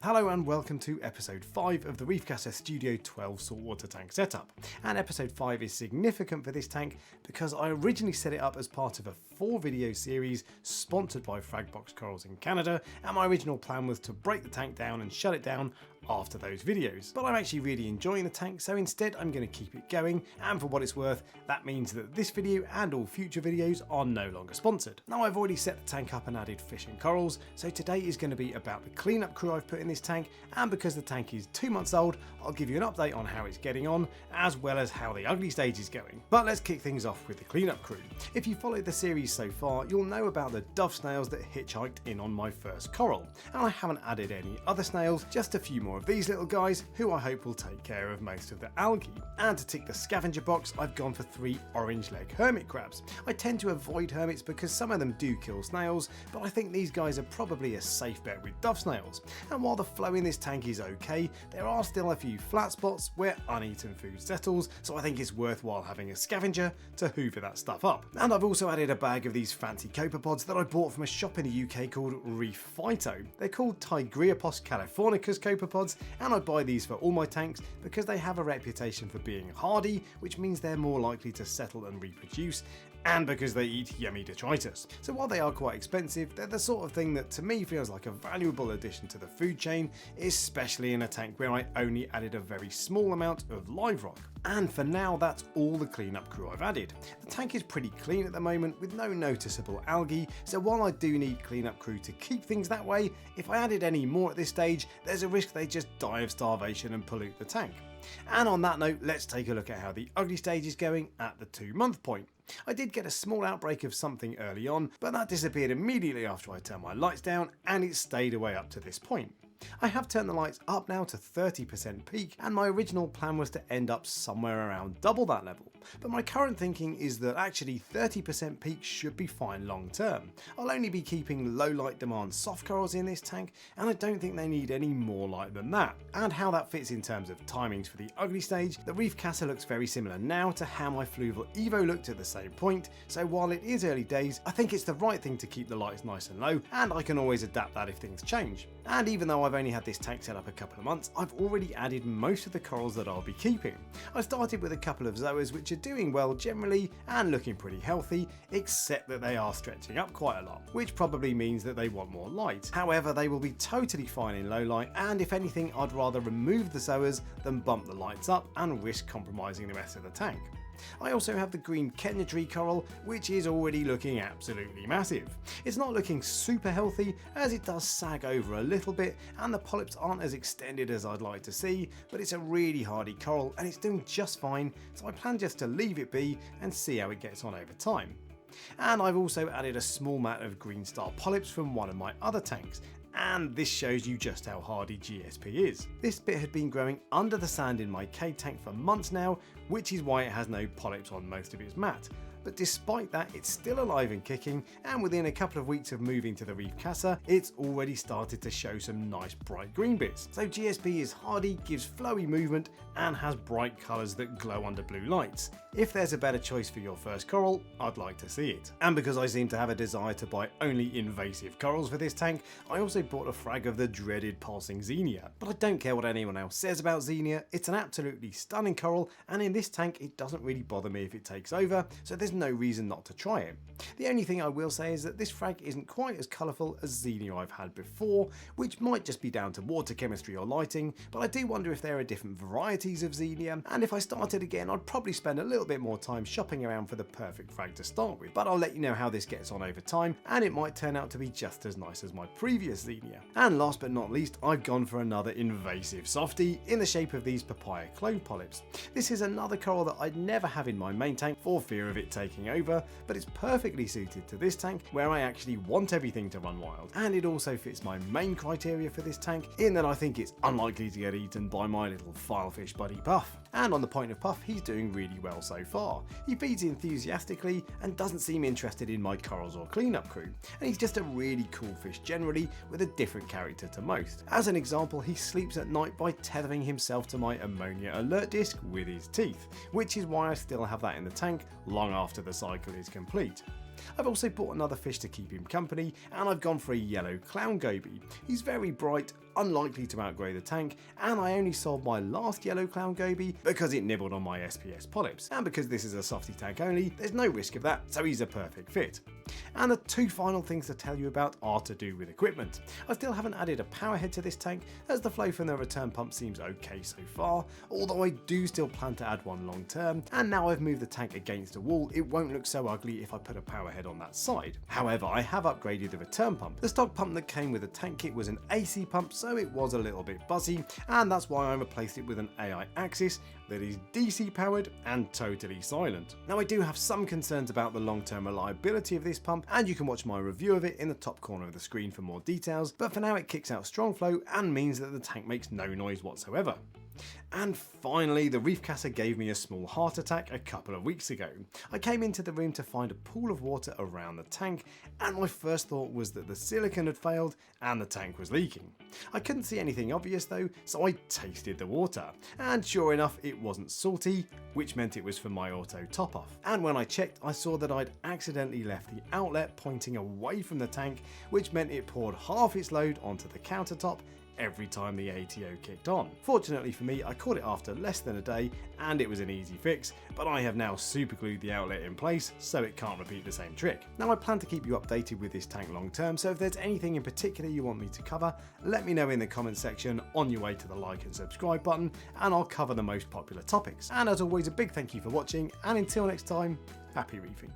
Hello and welcome to episode 5 of the Reef Casa Studio 12 saltwater tank setup. And episode 5 is significant for this tank because I originally set it up as part of a 4-video series sponsored by Fragbox Corals in Canada, and my original plan was to break the tank down and shut it down after those videos. But I'm actually really enjoying the tank, so instead I'm going to keep it going, and for what it's worth, that means that this video and all future videos are no longer sponsored. Now I've already set the tank up and added fish and corals, so today is going to be about the cleanup crew I've put in this tank, and because the tank is 2 months old, I'll give you an update on how it's getting on, as well as how the ugly stage is going. But let's kick things off with the cleanup crew. If you followed the series so far, you'll know about the dove snails that hitchhiked in on my first coral, and I haven't added any other snails, just a few more of these little guys who I hope will take care of most of the algae. And to tick the scavenger box, I've gone for 3 orange leg hermit crabs. I tend to avoid hermits because some of them do kill snails, but I think these guys are probably a safe bet with dove snails. And while the flow in this tank is okay, there are still a few flat spots where uneaten food settles, so I think it's worthwhile having a scavenger to hoover that stuff up. And I've also added a bag of these fancy copepods that I bought from a shop in the UK called Reef Casa. They're called Tigriopos californicus copepods, and I buy these for all my tanks because they have a reputation for being hardy, which means they're more likely to settle and reproduce, and because they eat yummy detritus. So while they are quite expensive, they're the sort of thing that to me feels like a valuable addition to the food chain, especially in a tank where I only added a very small amount of live rock. And for now, that's all the cleanup crew I've added. The tank is pretty clean at the moment with no noticeable algae, so while I do need cleanup crew to keep things that way, if I added any more at this stage, there's a risk they just die of starvation and pollute the tank. And on that note, let's take a look at how the ugly stage is going at the 2-month point. I did get a small outbreak of something early on, but that disappeared immediately after I turned my lights down, and it stayed away up to this point. I have turned the lights up now to 30% peak, and my original plan was to end up somewhere around double that level, but my current thinking is that actually 30% peak should be fine long term. I'll only be keeping low light demand soft corals in this tank, and I don't think they need any more light than that. And how that fits in terms of timings for the ugly stage, the Reef Casa looks very similar now to how my Fluval Evo looked at the same point, so while it is early days, I think it's the right thing to keep the lights nice and low, and I can always adapt that if things change. And even though I've only had this tank set up a couple of months, I've already added most of the corals that I'll be keeping. I started with a couple of zoas which are doing well generally and looking pretty healthy, except that they are stretching up quite a lot, which probably means that they want more light. However, they will be totally fine in low light, and if anything, I'd rather remove the zoas than bump the lights up and risk compromising the rest of the tank. I also have the green Kenya tree coral, which is already looking absolutely massive. It's not looking super healthy as it does sag over a little bit and the polyps aren't as extended as I'd like to see, but it's a really hardy coral and it's doing just fine, so I plan just to leave it be and see how it gets on over time. And I've also added a small mat of green star polyps from one of my other tanks, and this shows you just how hardy GSP is. This bit had been growing under the sand in my cave tank for months now, which is why it has no polyps on most of its mat. But despite that, it's still alive and kicking, and within a couple of weeks of moving to the Reef Casa, it's already started to show some nice bright green bits. So GSP is hardy, gives flowy movement, and has bright colours that glow under blue lights. If there's a better choice for your first coral, I'd like to see it. And because I seem to have a desire to buy only invasive corals for this tank, I also bought a frag of the dreaded pulsing Xenia. But I don't care what anyone else says about Xenia, it's an absolutely stunning coral, and in this tank it doesn't really bother me if it takes over, so there's no reason not to try it. The only thing I will say is that this frag isn't quite as colourful as Xenia I've had before, which might just be down to water chemistry or lighting, but I do wonder if there are different varieties of Xenia, and if I started again I'd probably spend a little bit more time shopping around for the perfect frag to start with. But I'll let you know how this gets on over time, and it might turn out to be just as nice as my previous Xenia. And last but not least, I've gone for another invasive softie in the shape of these papaya clove polyps. This is another coral that I'd never have in my main tank for fear of it taking over, but it's perfectly suited to this tank where I actually want everything to run wild. And it also fits my main criteria for this tank in that I think it's unlikely to get eaten by my little filefish buddy Puff. And on the point of Puff, he's doing really well so far. He feeds enthusiastically and doesn't seem interested in my corals or cleanup crew, and he's just a really cool fish generally with a different character to most. As an example, he sleeps at night by tethering himself to my ammonia alert disc with his teeth, which is why I still have that in the tank long after the cycle is complete. I've also bought another fish to keep him company, and I've gone for a yellow clown goby. He's very bright, unlikely to outgrow the tank, and I only sold my last yellow clown goby because it nibbled on my SPS polyps, and because this is a softy tank only, there's no risk of that, so he's a perfect fit. And the two final things to tell you about are to do with equipment. I still haven't added a power head to this tank, as the flow from the return pump seems okay so far, although I do still plan to add one long term, and now I've moved the tank against a wall, it won't look so ugly if I put a power head on that side. However, I have upgraded the return pump. The stock pump that came with the tank kit was an AC pump, so it was a little bit buzzy, and that's why I replaced it with an AI axis that is DC powered and totally silent. Now I do have some concerns about the long-term reliability of this pump, and you can watch my review of it in the top corner of the screen for more details, but for now it kicks out strong flow and means that the tank makes no noise whatsoever. And finally, the Reef Casa gave me a small heart attack a couple of weeks ago. I came into the room to find a pool of water around the tank, and my first thought was that the silicone had failed and the tank was leaking. I couldn't see anything obvious though, so I tasted the water, and sure enough it wasn't salty, which meant it was from my auto top off. And when I checked, I saw that I'd accidentally left the outlet pointing away from the tank, which meant it poured half its load onto the countertop every time the ATO kicked on. Fortunately for me, I caught it after less than a day and it was an easy fix, but I have now super glued the outlet in place so it can't repeat the same trick. Now I plan to keep you updated with this tank long term, so if there's anything in particular you want me to cover, let me know in the comments section on your way to the like and subscribe button, and I'll cover the most popular topics. And as always, a big thank you for watching, and until next time, happy reefing.